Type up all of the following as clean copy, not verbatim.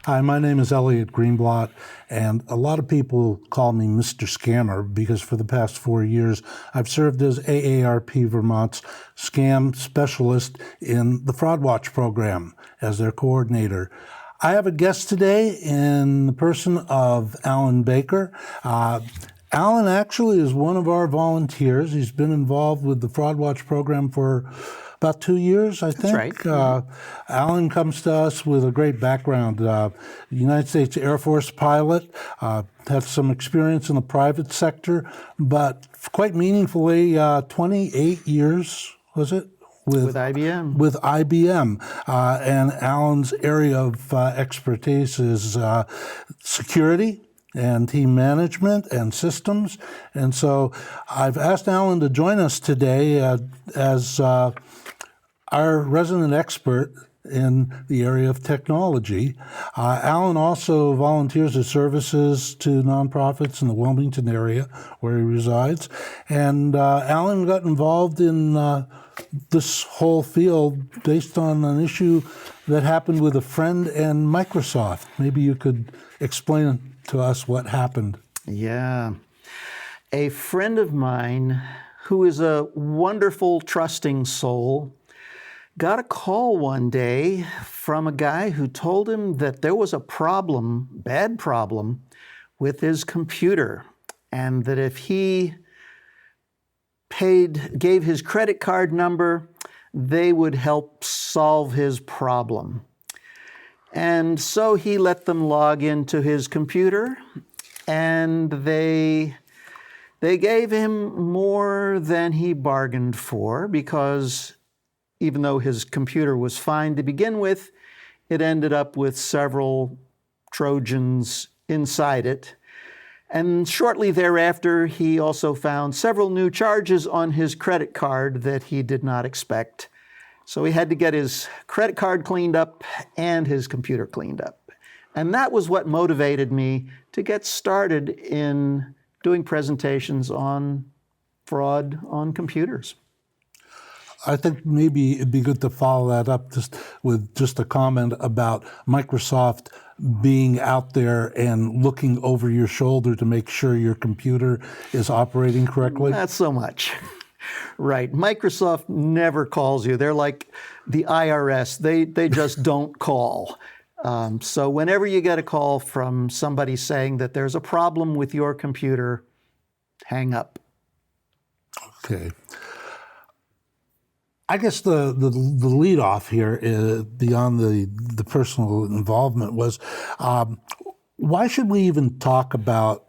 Hi, my name is Elliott Greenblatt, and a lot of people call me Mr. Scammer because for the past 4 years I've served as AARP Vermont's scam specialist in the Fraud Watch program as their coordinator. I have a guest today in the person of Alan Baker. Alan actually is one of our volunteers. He's been involved with the Fraud Watch program for about 2 years, I think. That's right. Alan comes to us with a great background. United States Air Force pilot, had some experience in the private sector, but quite meaningfully, 28 years, was it? With IBM. With IBM. And Alan's area of expertise is security and team management and systems. And so I've asked Alan to join us today as our resident expert in the area of technology. Alan also volunteers his services to nonprofits in the Wilmington area where he resides. And Alan got involved in this whole field based on an issue that happened with a friend and Microsoft. Maybe you could explain to us what happened. Yeah. A friend of mine who is a wonderful, trusting soul got a call one day from a guy who told him that there was a problem, bad problem, with his computer, and that if he gave his credit card number, they would help solve his problem. And so he let them log into his computer, and they gave him more than he bargained for, because even though his computer was fine to begin with, it ended up with several Trojans inside it. And shortly thereafter, he also found several new charges on his credit card that he did not expect. So he had to get his credit card cleaned up and his computer cleaned up. And that was what motivated me to get started in doing presentations on fraud on computers. I think maybe it'd be good to follow that up with a comment about Microsoft being out there and looking over your shoulder to make sure your computer is operating correctly. Not so much. Right. Microsoft never calls you. They're like the IRS. They just don't call. So whenever you get a call from somebody saying that there's a problem with your computer, hang up. Okay. I guess the lead off here, beyond the personal involvement, was why should we even talk about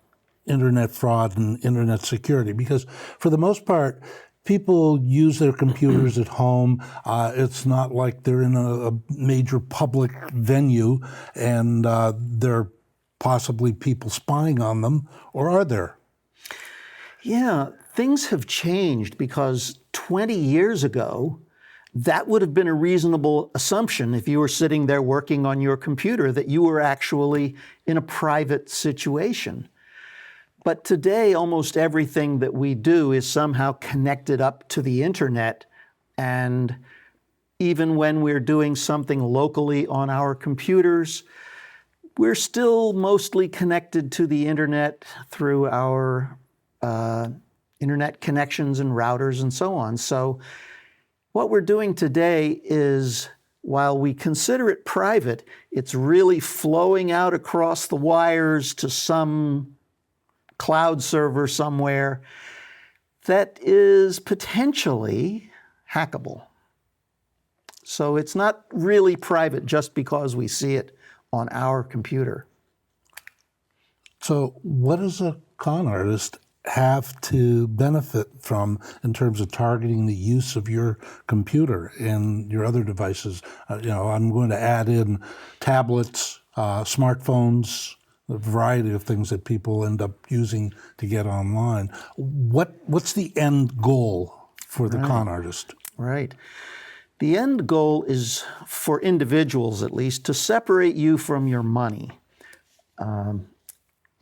internet fraud and internet security? Because for the most part, people use their computers at home. It's not like they're in a major public venue and there are possibly people spying on them, or are there? Yeah, things have changed because 20 years ago, that would have been a reasonable assumption if you were sitting there working on your computer, that you were actually in a private situation. But today, almost everything that we do is somehow connected up to the internet. And even when we're doing something locally on our computers, we're still mostly connected to the internet through our internet connections and routers and so on. So what we're doing today is, while we consider it private, it's really flowing out across the wires to some cloud server somewhere that is potentially hackable. So it's not really private just because we see it on our computer. So what does a con artist have to benefit from in terms of targeting the use of your computer and your other devices? I'm going to add in tablets, smartphones, a variety of things that people end up using to get online. What's the end goal for the con artist? Right. The end goal is, for individuals at least, to separate you from your money.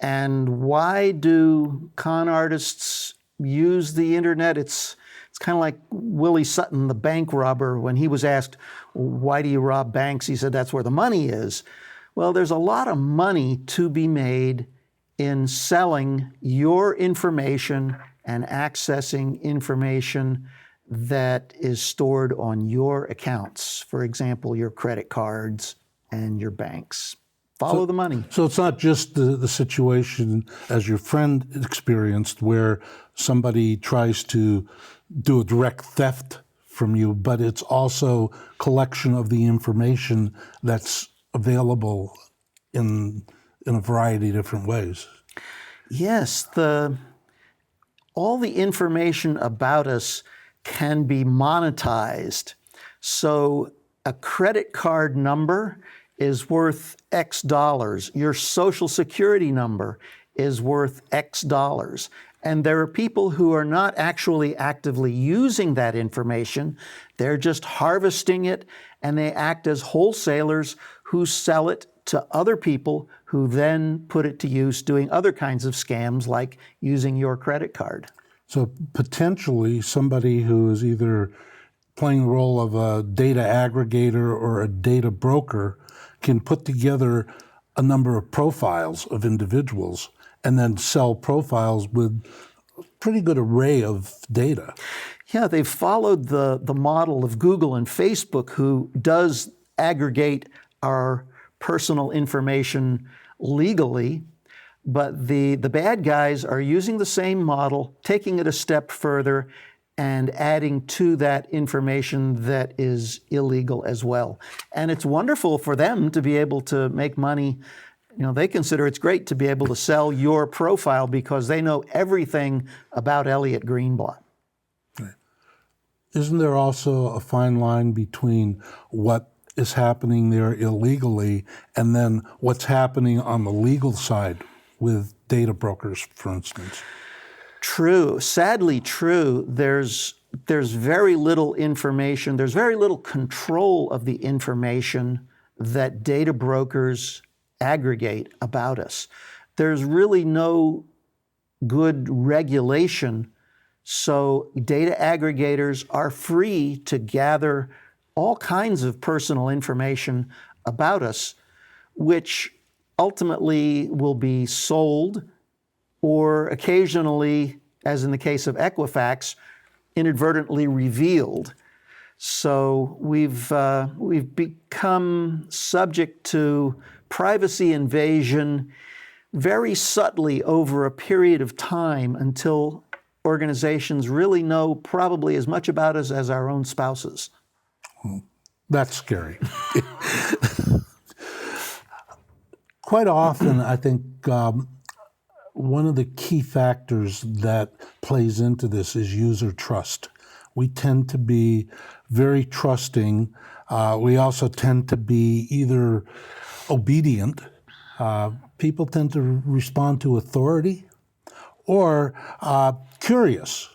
And why do con artists use the internet? It's kind of like Willie Sutton, the bank robber, when he was asked, why do you rob banks? He said, that's where the money is. Well, there's a lot of money to be made in selling your information and accessing information that is stored on your accounts. For example, your credit cards and your banks. Follow the money. So it's not just the situation as your friend experienced where somebody tries to do a direct theft from you, but it's also collection of the information that's available in a variety of different ways. Yes, all the information about us can be monetized. So a credit card number is worth X dollars. Your social security number is worth X dollars. And there are people who are not actually actively using that information. They're just harvesting it, and they act as wholesalers who sell it to other people who then put it to use doing other kinds of scams like using your credit card. So potentially somebody who is either playing the role of a data aggregator or a data broker can put together a number of profiles of individuals and then sell profiles with a pretty good array of data. Yeah, they've followed the model of Google and Facebook, who does aggregate our personal information legally, but the bad guys are using the same model, taking it a step further, and adding to that information that is illegal as well. And it's wonderful for them to be able to make money. You know, they consider it's great to be able to sell your profile because they know everything about Elliott Greenblatt. Isn't there also a fine line between what is happening there illegally and then what's happening on the legal side with data brokers, for instance? True, sadly true. There's very little information, there's very little control of the information that data brokers aggregate about us. There's really no good regulation, so data aggregators are free to gather all kinds of personal information about us, which ultimately will be sold or occasionally, as in the case of Equifax, inadvertently revealed. So we've become subject to privacy invasion very subtly over a period of time until organizations really know probably as much about us as our own spouses. That's scary. Quite often, I think one of the key factors that plays into this is user trust. We tend to be very trusting. We also tend to be either obedient. People tend to respond to authority, or curious.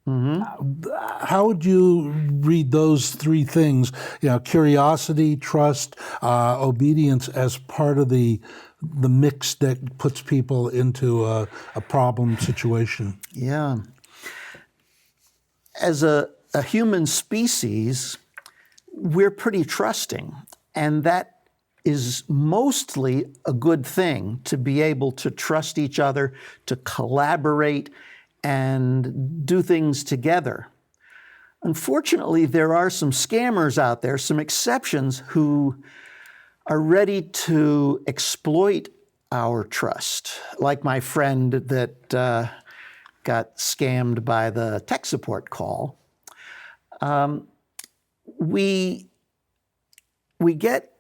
Mm-hmm. How would you read those three things? You know, curiosity, trust, obedience as part of the mix that puts people into a problem situation. Yeah. As a human species, we're pretty trusting, and that is mostly a good thing, to be able to trust each other, to collaborate and do things together. Unfortunately, there are some scammers out there, some exceptions, who are ready to exploit our trust, like my friend that got scammed by the tech support call. We get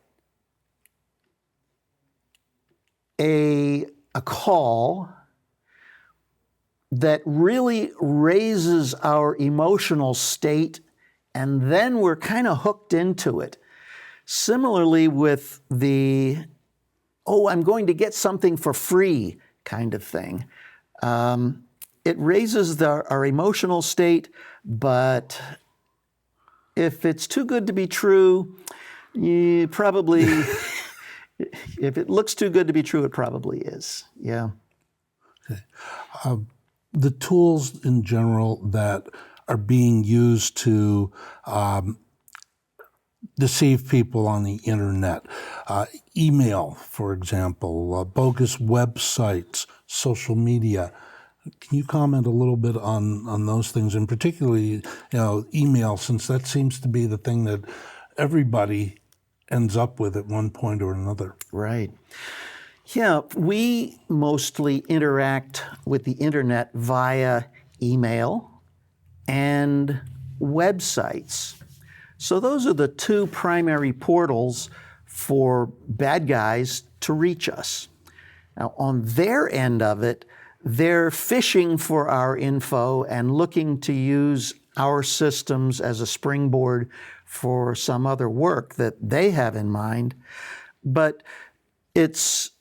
a call that really raises our emotional state, and then we're kind of hooked into it. Similarly with the, oh, I'm going to get something for free kind of thing. It raises our emotional state, but if it's too good to be true, you probably, if it looks too good to be true, it probably is. Yeah. Okay. The tools in general that are being used to deceive people on the internet. Email, for example, bogus websites, social media. Can you comment a little bit on those things, and particularly, email, since that seems to be the thing that everybody ends up with at one point or another? Right. Yeah, we mostly interact with the internet via email and websites. So those are the two primary portals for bad guys to reach us. Now, on their end of it, they're fishing for our info and looking to use our systems as a springboard for some other work that they have in mind. But it's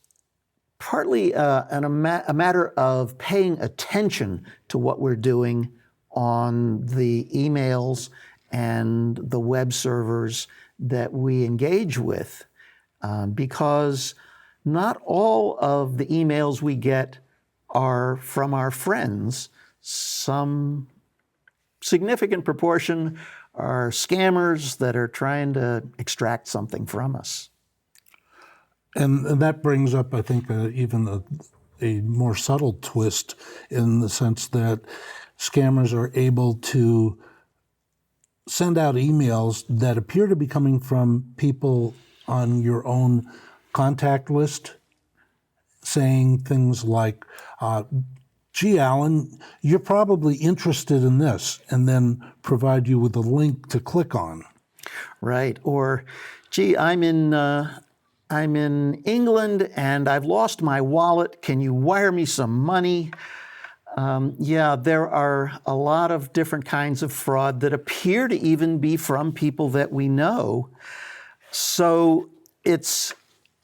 partly a matter of paying attention to what we're doing on the emails and the web servers that we engage with, because not all of the emails we get are from our friends. Some significant proportion are scammers that are trying to extract something from us. And that brings up, I think, even a more subtle twist, in the sense that scammers are able to send out emails that appear to be coming from people on your own contact list, saying things like, gee, Alan, you're probably interested in this, and then provide you with a link to click on. Right. Or, gee, I'm in England and I've lost my wallet. Can you wire me some money? Yeah, there are a lot of different kinds of fraud that appear to even be from people that we know. So it's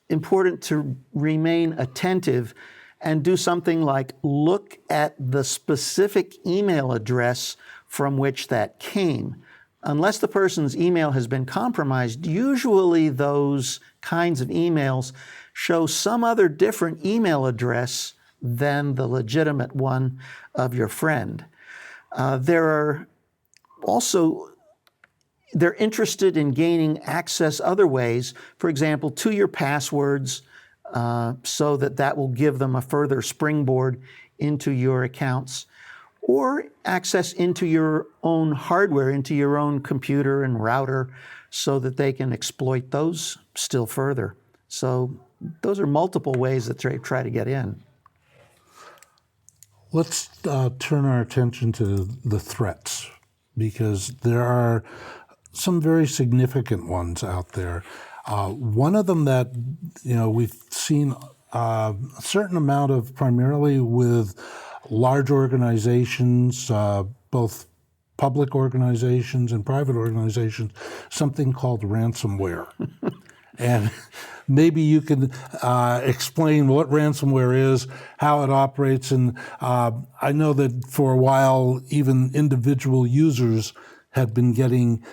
important to remain attentive and do something like look at the specific email address from which that came. Unless the person's email has been compromised, usually those kinds of emails show some other different email address than the legitimate one of your friend. They're interested in gaining access other ways, for example, to your passwords, so that will give them a further springboard into your accounts, or access into your own hardware, into your own computer and router, so that they can exploit those still further. So those are multiple ways that they try to get in. Let's turn our attention to the threats, because there are some very significant ones out there. One of them that we've seen a certain amount of, primarily with large organizations, both public organizations and private organizations, something called ransomware. And maybe you can explain what ransomware is, how it operates. And I know that for a while, even individual users have been getting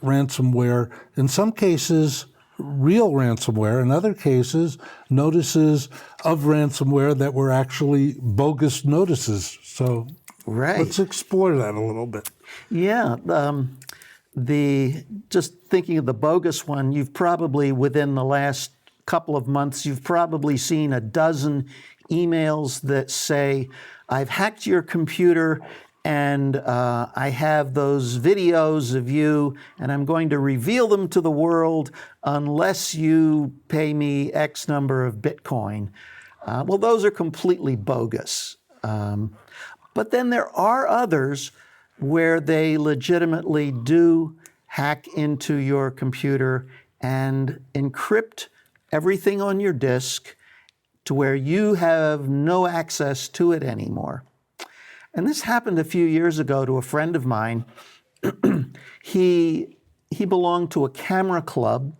ransomware. In some cases, real ransomware. In other cases, notices of ransomware that were actually bogus notices. So let's explore that a little bit. Yeah. Just thinking of the bogus one, you've probably, within the last couple of months, you've probably seen a dozen emails that say, I've hacked your computer and I have those videos of you and I'm going to reveal them to the world unless you pay me X number of Bitcoin. Well, those are completely bogus. But then there are others where they legitimately do hack into your computer and encrypt everything on your disk to where you have no access to it anymore. And this happened a few years ago to a friend of mine. He belonged to a camera club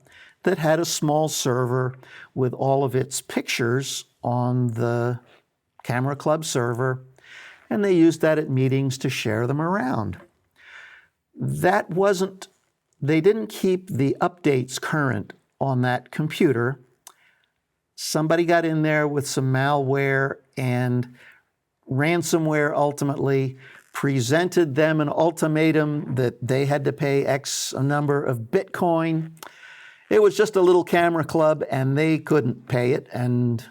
that had a small server with all of its pictures on the camera club server, and they used that at meetings to share them around. They didn't keep the updates current on that computer. Somebody got in there with some malware, and ransomware ultimately presented them an ultimatum that they had to pay X number of Bitcoin. It was just a little camera club, and they couldn't pay it. And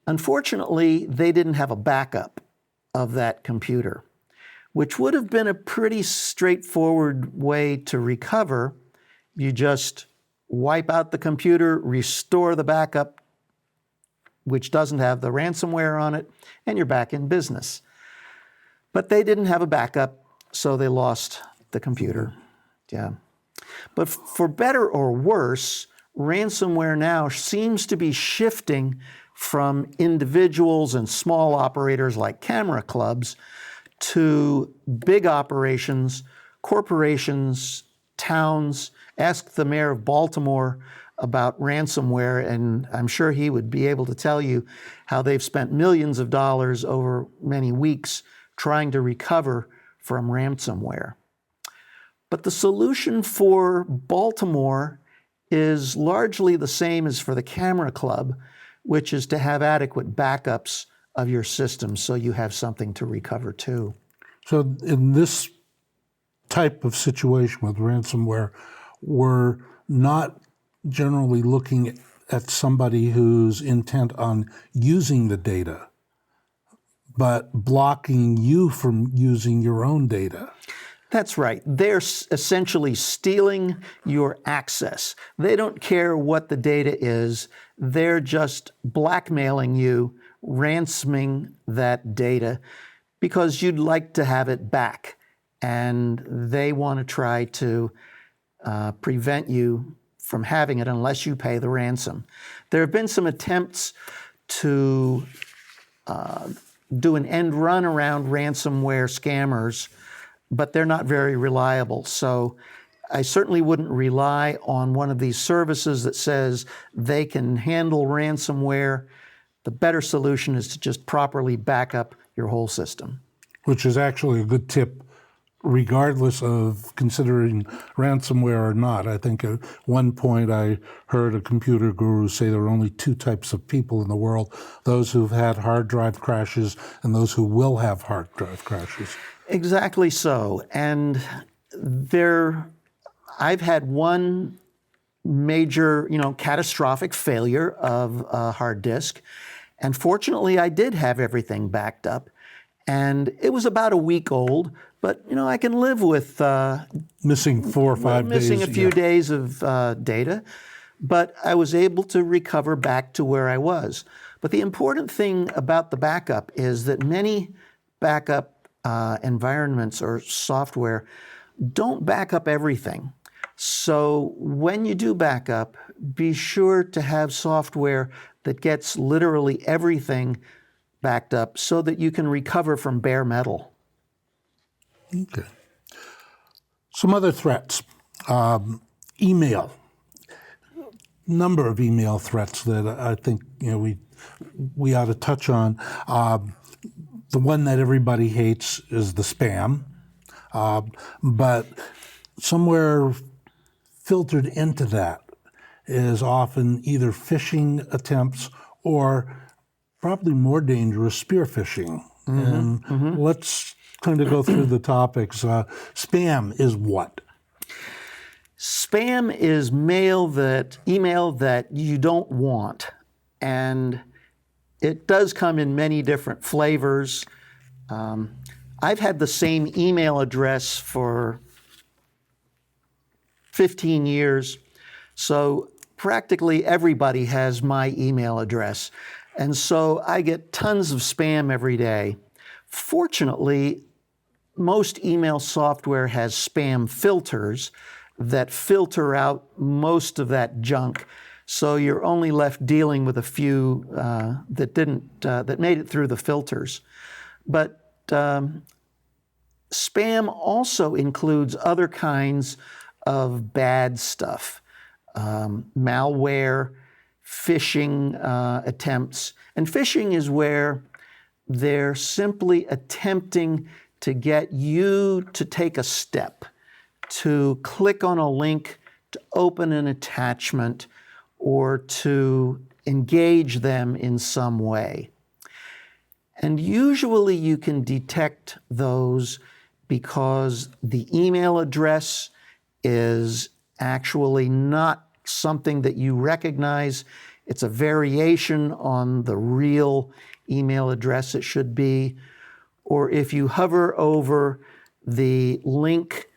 unfortunately, they didn't have a backup of that computer, which would have been a pretty straightforward way to recover. You just wipe out the computer, restore the backup, which doesn't have the ransomware on it, and you're back in business. But they didn't have a backup, so they lost the computer. Yeah. But for better or worse, ransomware now seems to be shifting from individuals and small operators like camera clubs to big operations, corporations, towns. Ask the mayor of Baltimore about ransomware, and I'm sure he would be able to tell you how they've spent millions of dollars over many weeks trying to recover from ransomware. But the solution for Baltimore is largely the same as for the camera club, which is to have adequate backups of your system so you have something to recover to. So in this type of situation with ransomware, we're not generally looking at somebody who's intent on using the data, but blocking you from using your own data. That's right. They're essentially stealing your access. They don't care what the data is. They're just blackmailing you, ransoming that data because you'd like to have it back. And they want to try to prevent you from having it unless you pay the ransom. There have been some attempts to do an end run around ransomware scammers, but they're not very reliable. So I certainly wouldn't rely on one of these services that says they can handle ransomware. The better solution is to just properly back up your whole system. Which is actually a good tip, regardless of considering ransomware or not. I think at one point I heard a computer guru say there are only two types of people in the world, those who've had hard drive crashes and those who will have hard drive crashes. Exactly so. And I've had one major, catastrophic failure of a hard disk. And fortunately, I did have everything backed up. And it was about a week old, but I can live with missing 4 or 5 days. Missing a few days of data. But I was able to recover back to where I was. But the important thing about the backup is that many backup environments or software don't back up everything. So when you do backup, be sure to have software that gets literally everything backed up so that you can recover from bare metal. Okay. Some other threats. Email. Number of email threats that I think we ought to touch on. The one that everybody hates is the spam, but somewhere filtered into that is often either phishing attempts or probably more dangerous spear phishing. And let's kind of go through the topics. Spam is what? Spam is email that you don't want, and it does come in many different flavors. I've had the same email address for 15 years, so practically everybody has my email address. And so I get tons of spam every day. Fortunately, most email software has spam filters that filter out most of that junk. So you're only left dealing with a few that made it through the filters. But spam also includes other kinds of bad stuff, malware, phishing attempts. And phishing is where they're simply attempting to get you to take a step, to click on a link, to open an attachment, or to engage them in some way. And usually you can detect those because the email address is actually not something that you recognize. It's a variation on the real email address it should be. Or if you hover over the link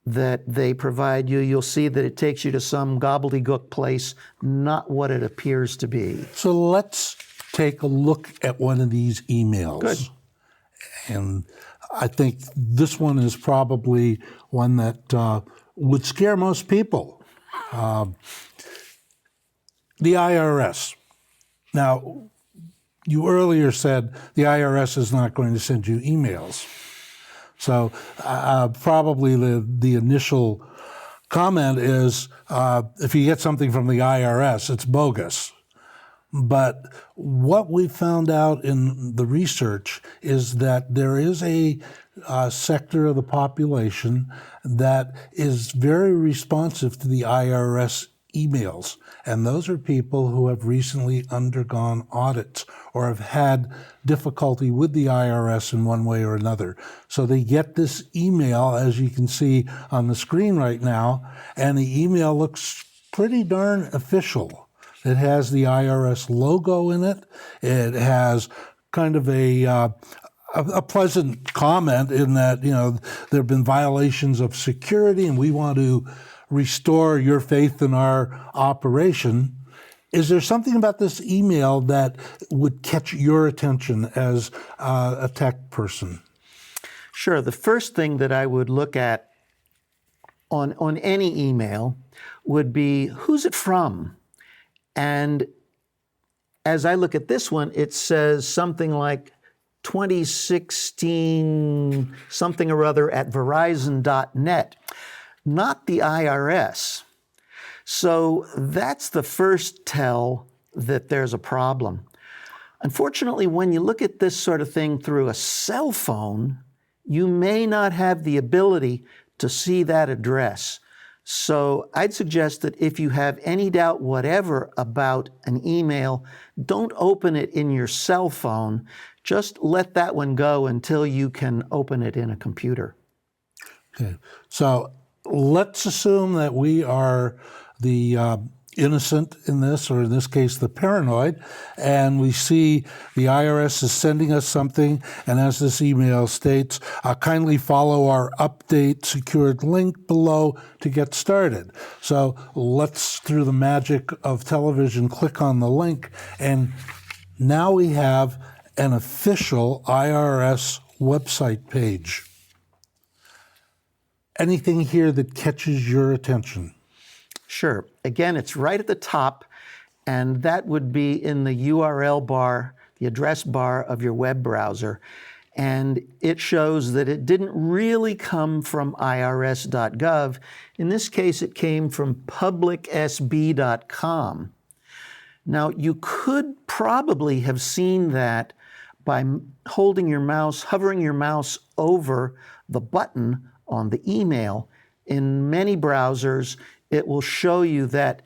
that they provide you, you'll see that it takes you to some gobbledygook place, not what it appears to be. So let's take a look at one of these emails. Good. And I think this one is probably one that would scare most people. The IRS. Now, you earlier said the IRS is not going to send you emails. So probably the initial comment is if you get something from the IRS, it's bogus. But what we found out in the research is that there is a sector of the population that is very responsive to the IRS emails. And those are people who have recently undergone audits or have had difficulty with the IRS in one way or another. So they get this email, as you can see on the screen right now, and the email looks pretty darn official. It has the IRS logo in it. It has kind of a pleasant comment in that, there have been violations of security and we want to restore your faith in our operation. Is there something about this email that would catch your attention as a tech person? Sure. The first thing that I would look at on any email would be, who's it from? And as I look at this one, it says something like 2016 something or other at Verizon.net, not the IRS. So that's the first tell that there's a problem. Unfortunately, when you look at this sort of thing through a cell phone, you may not have the ability to see that address. So I'd suggest that if you have any doubt whatever about an email, don't open it in your cell phone. Just let that one go until you can open it in a computer. Okay. So let's assume that we are the innocent in this, or in this case, the paranoid, and we see the IRS is sending us something, and as this email states, kindly follow our update secured link below to get started. So let's, through the magic of television, click on the link, and now we have an official IRS website page. Anything here that catches your attention? Sure. Again, it's right at the top, and that would be in the URL bar, the address bar of your web browser. And it shows that it didn't really come from irs.gov. In this case, it came from publicsb.com. Now, you could probably have seen that by holding your mouse, hovering your mouse over the button on the email. In many browsers, it will show you that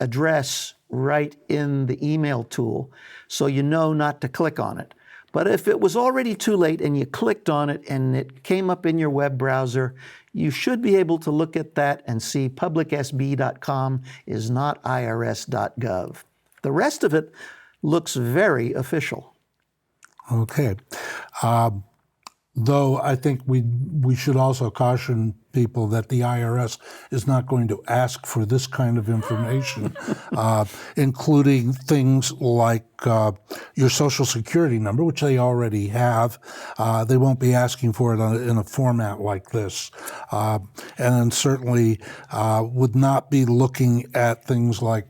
address right in the email tool, so you know not to click on it. But if it was already too late and you clicked on it and it came up in your web browser, you should be able to look at that and see publicsb.com is not irs.gov. The rest of it looks very official. Okay. Though I think we should also caution people that the IRS is not going to ask for this kind of information, including things like your Social Security number, which they already have. They won't be asking for it in a format like this. And then certainly would not be looking at things like,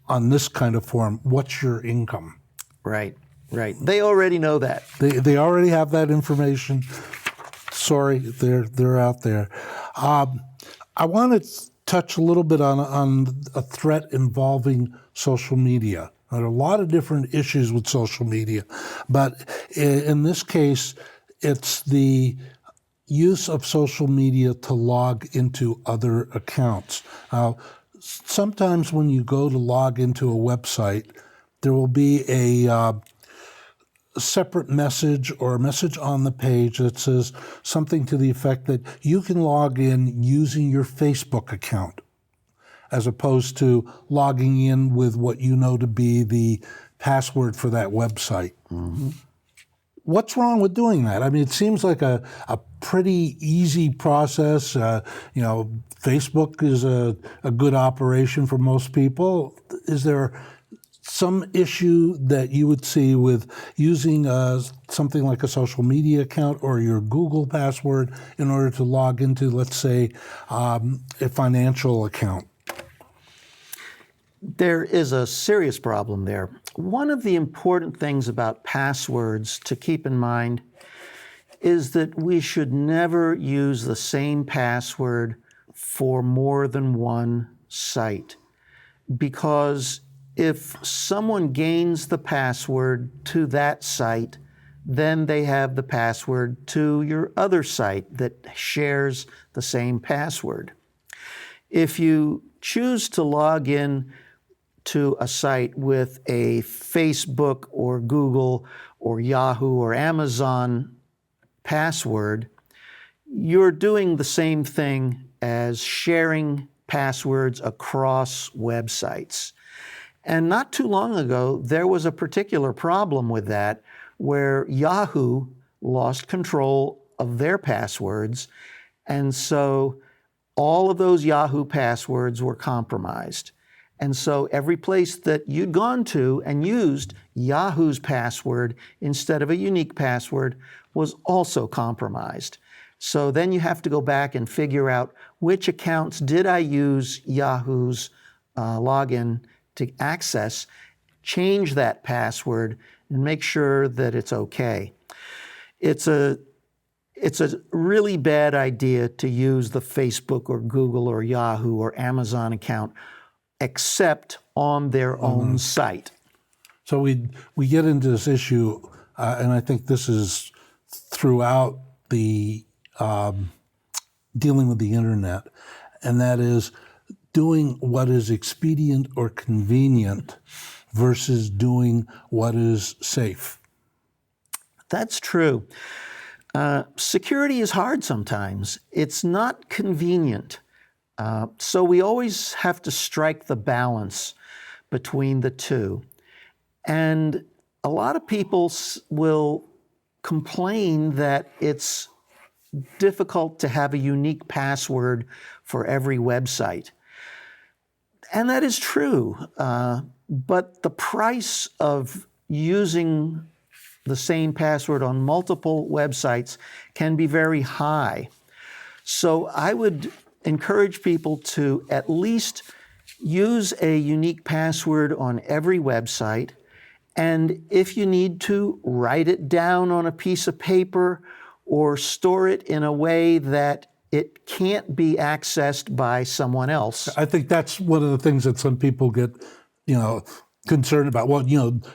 on this kind of form, what's your income? Right. Right. They already know that. They already have that information. Sorry, they're out there. I want to touch a little bit on a threat involving social media. There are a lot of different issues with social media, but in this case, it's the use of social media to log into other accounts. Now, sometimes when you go to log into a website, there will be a separate message or a message on the page that says something to the effect that you can log in using your Facebook account, as opposed to logging in with what you know to be the password for that website. Mm-hmm. What's wrong with doing that? I mean, it seems like a pretty easy process. Facebook is a good operation for most people. Is there some issue that you would see with using something like a social media account or your Google password in order to log into, let's say, a financial account? There is a serious problem there. One of the important things about passwords to keep in mind is that we should never use the same password for more than one site. Because if someone gains the password to that site, then they have the password to your other site that shares the same password. If you choose to log in to a site with a Facebook or Google or Yahoo or Amazon password, you're doing the same thing as sharing passwords across websites. And not too long ago, there was a particular problem with that where Yahoo lost control of their passwords, and so all of those Yahoo passwords were compromised. And so every place that you'd gone to and used Yahoo's password instead of a unique password was also compromised. So then you have to go back and figure out which accounts did I use Yahoo's login to access, change that password, and make sure that it's okay. It's a really bad idea to use the Facebook or Google or Yahoo or Amazon account except on their own site. So we get into this issue, and I think this is throughout the dealing with the internet, and that is doing what is expedient or convenient versus doing what is safe. That's true. Security is hard sometimes. It's not convenient. So we always have to strike the balance between the two. And a lot of people will complain that it's difficult to have a unique password for every website. And that is true. But the price of using the same password on multiple websites can be very high. So I would encourage people to at least use a unique password on every website, and if you need to, write it down on a piece of paper or store it in a way that it can't be accessed by someone else. I think that's one of the things that some people get, concerned about. Well,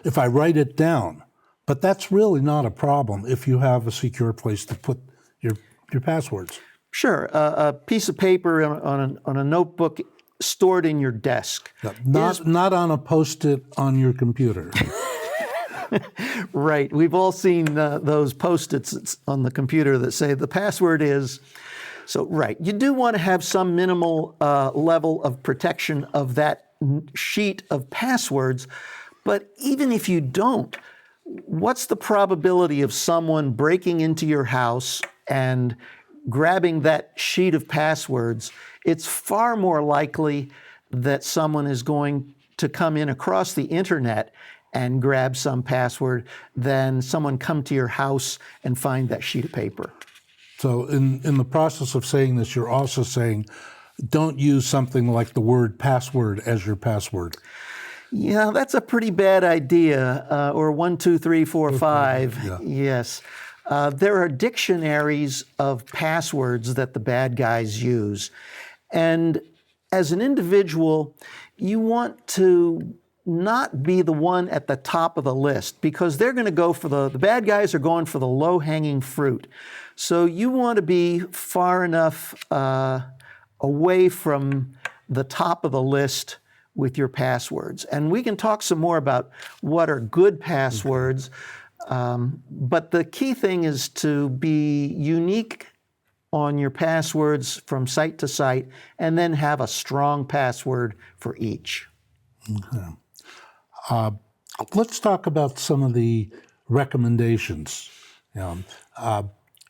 if I write it down, but that's really not a problem if you have a secure place to put your passwords. Sure, a piece of paper on a notebook stored in your desk. Yeah, not on a Post-it on your computer. Right. We've all seen those Post-its on the computer that say the password is. So, right. You do want to have some minimal level of protection of that sheet of passwords, but even if you don't, what's the probability of someone breaking into your house and grabbing that sheet of passwords? It's far more likely that someone is going to come in across the internet and grab some password than someone come to your house and find that sheet of paper. So in the process of saying this, you're also saying don't use something like the word password as your password. Yeah, that's a pretty bad idea. Or 1, 2, 3, 4, 5. Yeah. Yes. There are dictionaries of passwords that the bad guys use. And as an individual, you want to not be the one at the top of the list because they're going to go for the bad guys are going for the low-hanging fruit. So you want to be far enough away from the top of the list with your passwords. And we can talk some more about what are good passwords. But the key thing is to be unique on your passwords from site to site, and then have a strong password for each. Let's talk about some of the recommendations.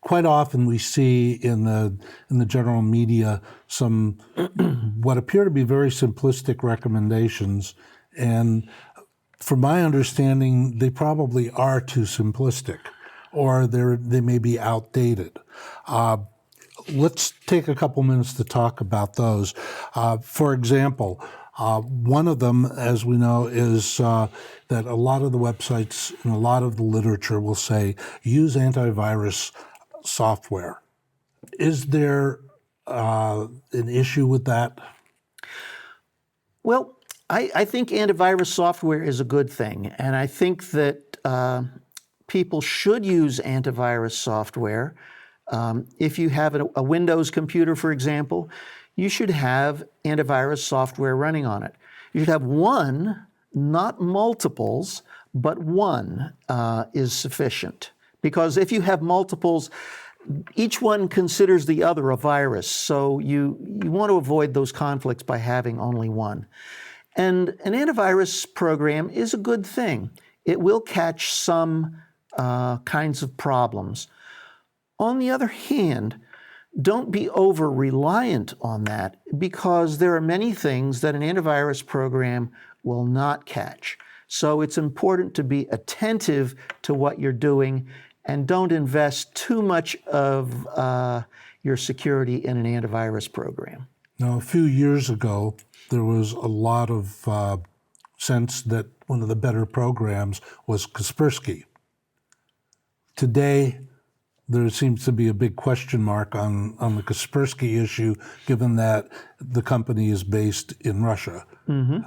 Quite often we see in the general media some what appear to be very simplistic recommendations, and from my understanding, they probably are too simplistic, or they may be outdated. Let's take a couple minutes to talk about those. For example, one of them, as we know, is that a lot of the websites and a lot of the literature will say, use antivirus software. Is there an issue with that? Well, I think antivirus software is a good thing, and I think that people should use antivirus software. If you have a Windows computer, for example, you should have antivirus software running on it. You should have one, not multiples, but one is sufficient. Because if you have multiples, each one considers the other a virus, so you want to avoid those conflicts by having only one. And an antivirus program is a good thing. It will catch some kinds of problems. On the other hand, don't be over-reliant on that, because there are many things that an antivirus program will not catch. So it's important to be attentive to what you're doing and don't invest too much of your security in an antivirus program. Now, a few years ago, there was a lot of sense that one of the better programs was Kaspersky. Today, there seems to be a big question mark on the Kaspersky issue, given that the company is based in Russia. Mm-hmm.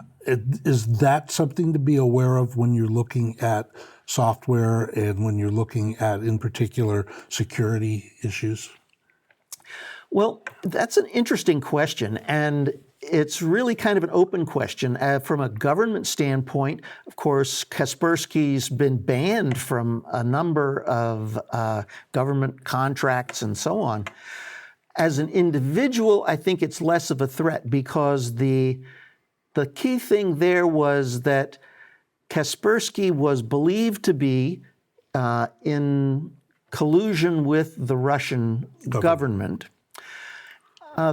Is that something to be aware of when you're looking at software and when you're looking at, in particular, security issues? Well, that's an interesting question, and it's really kind of an open question. From a government standpoint, of course, Kaspersky's been banned from a number of government contracts and so on. As an individual, I think it's less of a threat, because the key thing there was that Kaspersky was believed to be in collusion with the Russian government.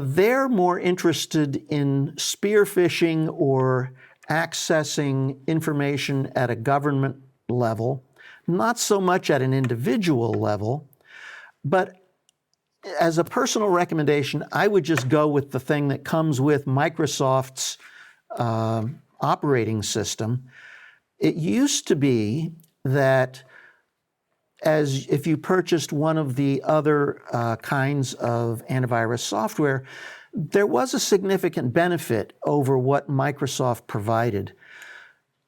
They're more interested in spear phishing or accessing information at a government level, not so much at an individual level. But as a personal recommendation, I would just go with the thing that comes with Microsoft's operating system. It used to be that as if you purchased one of the other kinds of antivirus software, there was a significant benefit over what Microsoft provided.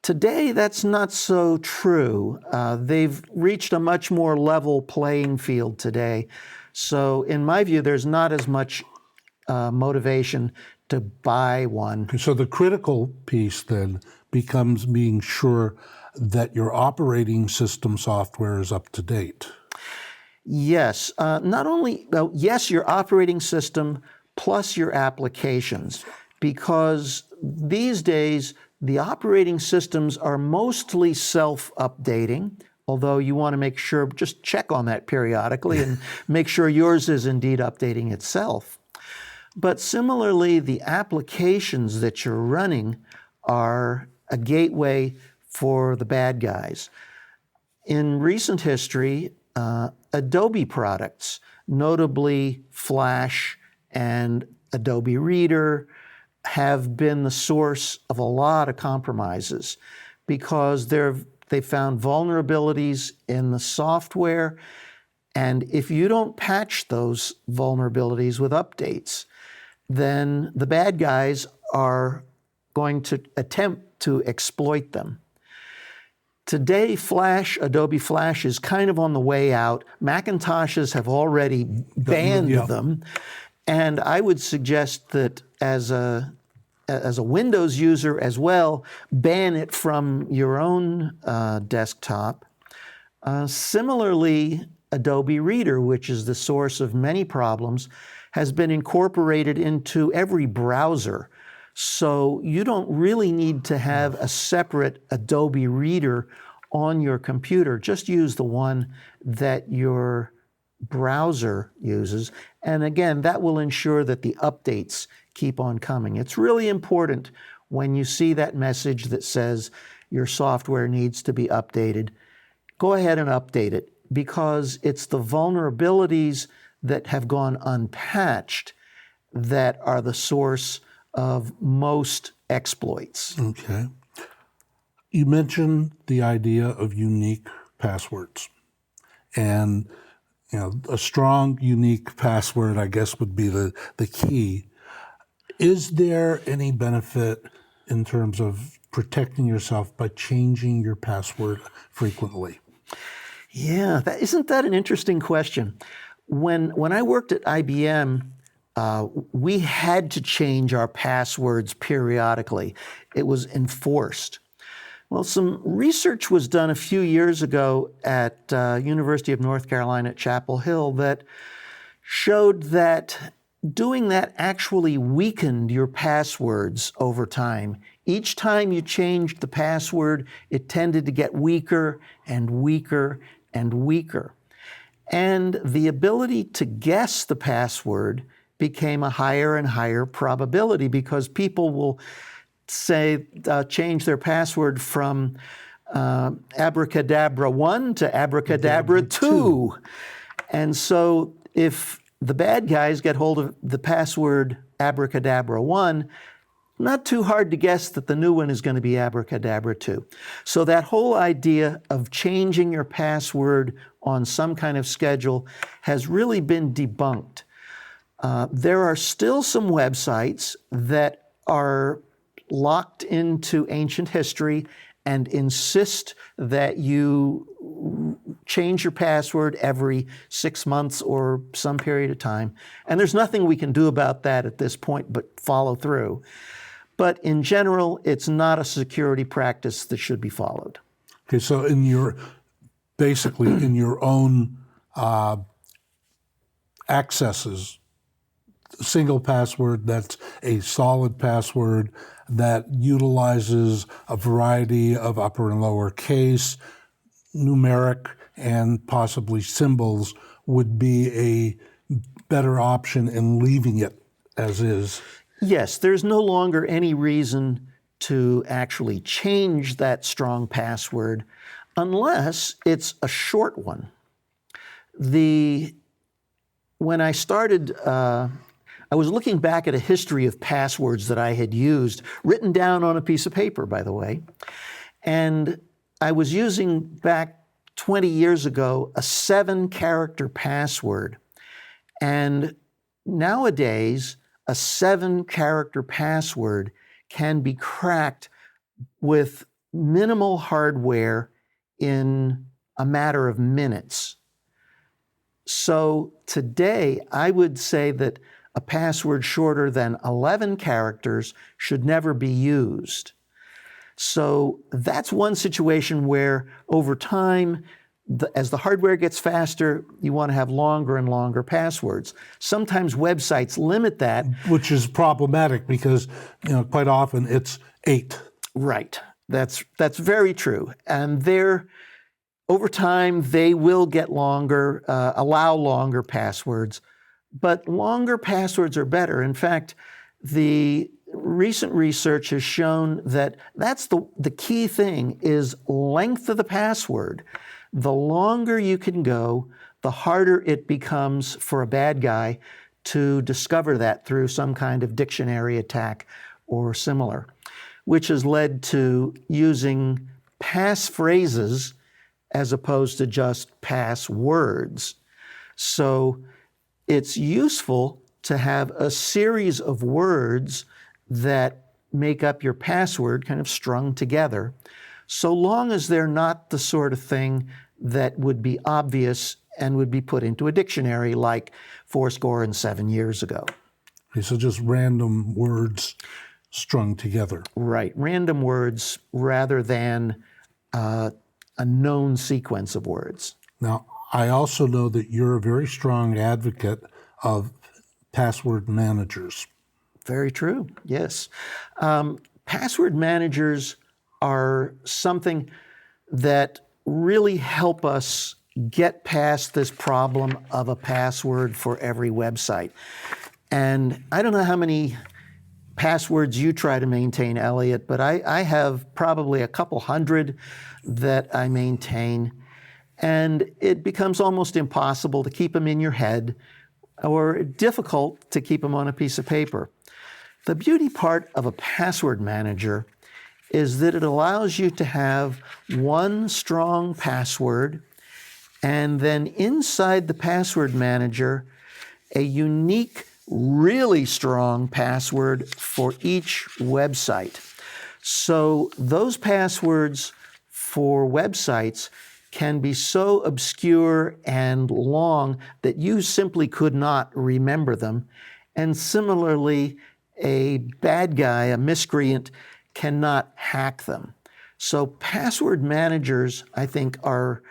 Today, that's not so true. They've reached a much more level playing field today. So in my view, there's not as much motivation to buy one. So the critical piece then becomes being sure that your operating system software is up to date. Yes. Not only, yes, your operating system plus your applications, because these days the operating systems are mostly self-updating, although you want to make sure, just check on that periodically and make sure yours is indeed updating itself. But similarly, the applications that you're running are a gateway for the bad guys. In recent history, Adobe products, notably Flash and Adobe Reader, have been the source of a lot of compromises, because they found vulnerabilities in the software, and if you don't patch those vulnerabilities with updates, then the bad guys are going to attempt to exploit them. Today, Adobe Flash is kind of on the way out. Macintoshes have already banned them. And I would suggest that as a Windows user as well, ban it from your own desktop. Similarly, Adobe Reader, which is the source of many problems, has been incorporated into every browser. So you don't really need to have a separate Adobe Reader on your computer. Just use the one that your browser uses. And again, that will ensure that the updates keep on coming. It's really important when you see that message that says your software needs to be updated, go ahead and update it, because it's the vulnerabilities that have gone unpatched that are the source of most exploits. Okay. You mentioned the idea of unique passwords. And a strong, unique password, I guess, would be the key. Is there any benefit in terms of protecting yourself by changing your password frequently? Yeah, isn't that an interesting question? When I worked at IBM, we had to change our passwords periodically. It was enforced. Well, some research was done a few years ago at University of North Carolina at Chapel Hill that showed that doing that actually weakened your passwords over time. Each time you changed the password, it tended to get weaker and weaker and weaker. And the ability to guess the password became a higher and higher probability, because people will say, change their password from abracadabra 1 to abracadabra 2. And so if the bad guys get hold of the password abracadabra 1, not too hard to guess that the new one is going to be abracadabra 2. So that whole idea of changing your password on some kind of schedule has really been debunked. There are still some websites that are locked into ancient history and insist that you change your password every 6 months or some period of time. And there's nothing we can do about that at this point but follow through. But in general, it's not a security practice that should be followed. Okay, so basically in your own accesses, single password that's a solid password that utilizes a variety of upper and lower case, numeric, and possibly symbols would be a better option in leaving it as is. Yes, there's no longer any reason to actually change that strong password unless it's a short one. When I started, I was looking back at a history of passwords that I had used, written down on a piece of paper, by the way. And I was using back 20 years ago a 7-character password. And nowadays, a 7-character password can be cracked with minimal hardware in a matter of minutes. So today, I would say that a password shorter than 11 characters should never be used. So that's one situation where over time, as the hardware gets faster, you want to have longer and longer passwords. Sometimes websites limit that. Which is problematic because, quite often it's 8. Right. That's very true. And over time, they will get longer, allow longer passwords. But longer passwords are better. In fact, the recent research has shown that that's the key thing is length of the password. The longer you can go, the harder it becomes for a bad guy to discover that through some kind of dictionary attack or similar, which has led to using passphrases as opposed to just passwords. So it's useful to have a series of words that make up your password kind of strung together, so long as they're not the sort of thing that would be obvious and would be put into a dictionary like 7 years ago. Okay, so just random words strung together. Right, random words rather than a known sequence of words. Now, I also know that you're a very strong advocate of password managers. Very true, yes. Password managers are something that really help us get past this problem of a password for every website. And I don't know how many passwords you try to maintain, Elliott, but I have probably a couple hundred that I maintain. And it becomes almost impossible to keep them in your head or difficult to keep them on a piece of paper. The beauty part of a password manager is that it allows you to have one strong password, and then inside the password manager, a unique, really strong password for each website. So those passwords for websites can be so obscure and long that you simply could not remember them. And similarly, a bad guy, a miscreant, cannot hack them. So password managers, I think, are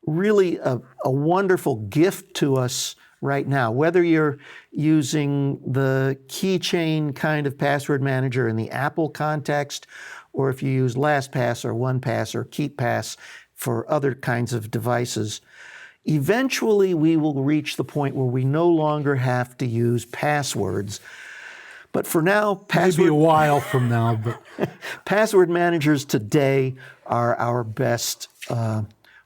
really a wonderful gift to us right now. Whether you're using the keychain kind of password manager in the Apple context, or if you use LastPass or OnePass or KeepPass for other kinds of devices, eventually we will reach the point where we no longer have to use passwords. But for now, Maybe a while from now, but password managers today are our best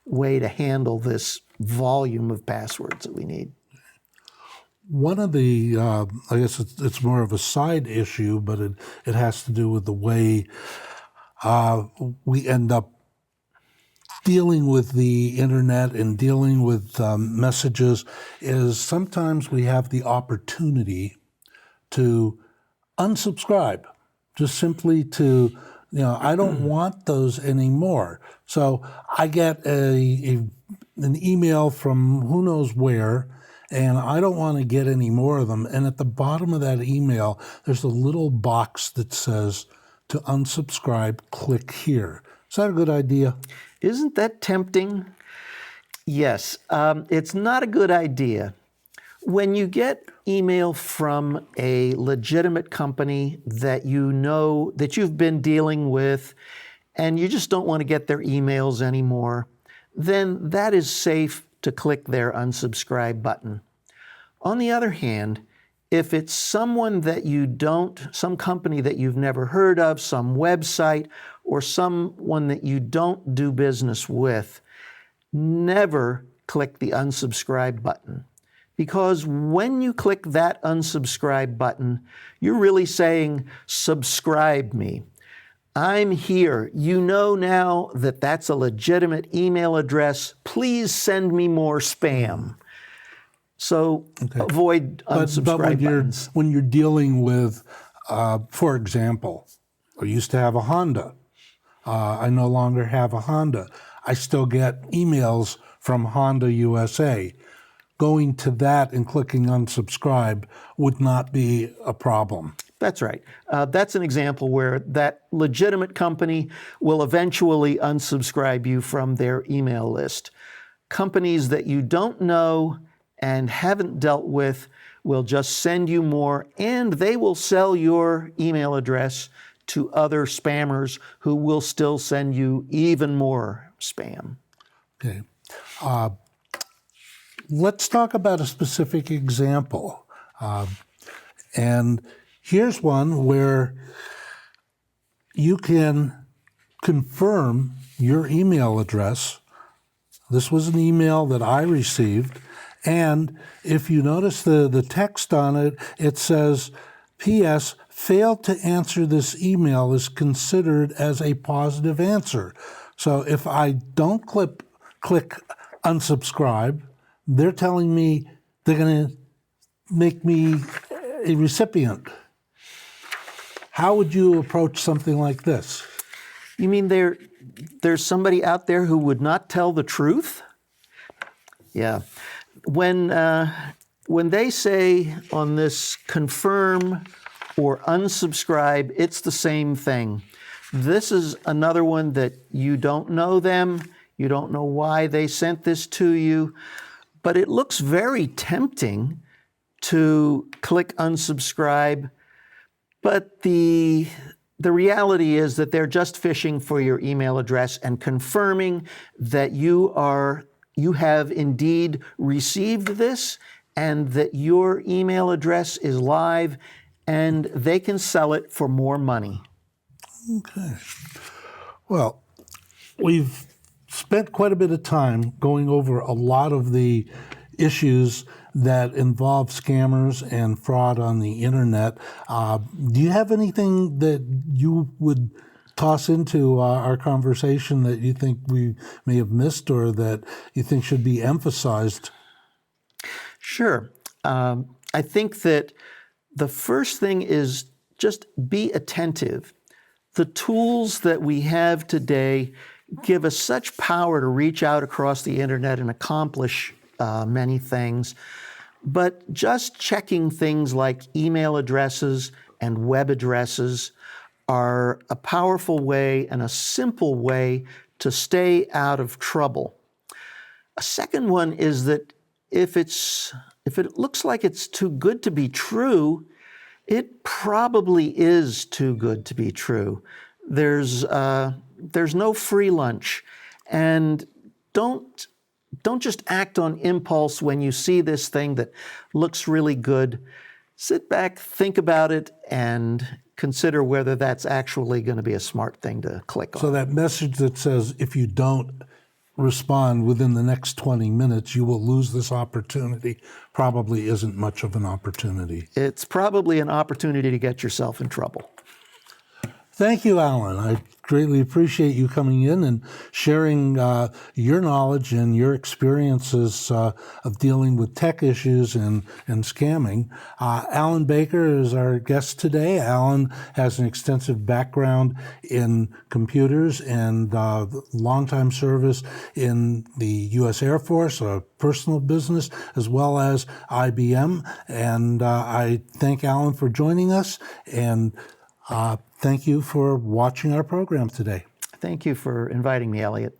way to handle this volume of passwords that we need. one of the, I guess it's more of a side issue, but it has to do with the way we end up dealing with the internet and dealing with messages, is sometimes we have the opportunity to unsubscribe, just simply to, I don't want those anymore. So I get an email from who knows where, and I don't want to get any more of them. And at the bottom of that email, there's a little box that says, to unsubscribe, click here. Is that a good idea? Isn't that tempting? Yes, it's not a good idea. When you get email from a legitimate company that you know that you've been dealing with and you just don't want to get their emails anymore, then that is safe to click their unsubscribe button. On the other hand, if it's someone that you don't, some company that you've never heard of, some website, or someone that you don't do business with, never click the unsubscribe button. Because when you click that unsubscribe button, you're really saying, subscribe me. I'm here. You know now that that's a legitimate email address. Please send me more spam. So avoid unsubscribe buttons. When you're dealing with, for example, I used to have a Honda. I no longer have a Honda. I still get emails from Honda USA. Going to that and clicking unsubscribe would not be a problem. That's right. That's an example where that legitimate company will eventually unsubscribe you from their email list. Companies that you don't know and haven't dealt with will just send you more, and they will sell your email address to other spammers who will still send you even more spam. Okay. Let's talk about a specific example. And here's one where you can confirm your email address. This was an email that I received. And if you notice the text on it, it says, P.S. failed to answer this email is considered as a positive answer. So if I don't click unsubscribe, they're telling me they're going to make me a recipient. How would you approach something like this? You mean there's somebody out there who would not tell the truth? Yeah. When they say on this confirm or unsubscribe, it's the same thing. This is another one that you don't know them, You don't know why they sent this to you, but it looks very tempting to click unsubscribe. But the reality is that they're just fishing for your email address and confirming that you have indeed received this and that your email address is live and they can sell it for more money. Okay. Well, we've spent quite a bit of time going over a lot of the issues that involve scammers and fraud on the internet. Do you have anything that you would toss into our conversation that you think we may have missed or that you think should be emphasized? Sure. I think that the first thing is just be attentive. The tools that we have today give us such power to reach out across the internet and accomplish many things. But just checking things like email addresses and web addresses are a powerful way and a simple way to stay out of trouble. A second one is that if it looks like it's too good to be true, it probably is too good to be true. There's no free lunch, and don't just act on impulse when you see this thing that looks really good. Sit back, think about it, and consider whether that's actually going to be a smart thing to click on. So that message that says if you don't respond within the next 20 minutes, you will lose this opportunity, probably isn't much of an opportunity. It's probably an opportunity to get yourself in trouble. Thank you, Alan. I greatly appreciate you coming in and sharing your knowledge and your experiences of dealing with tech issues and scamming. Alan Baker is our guest today. Alan has an extensive background in computers and longtime service in the U.S. Air Force, a personal business, as well as IBM. And I thank Alan for joining us, and thank you for watching our program today. Thank you for inviting me, Elliott.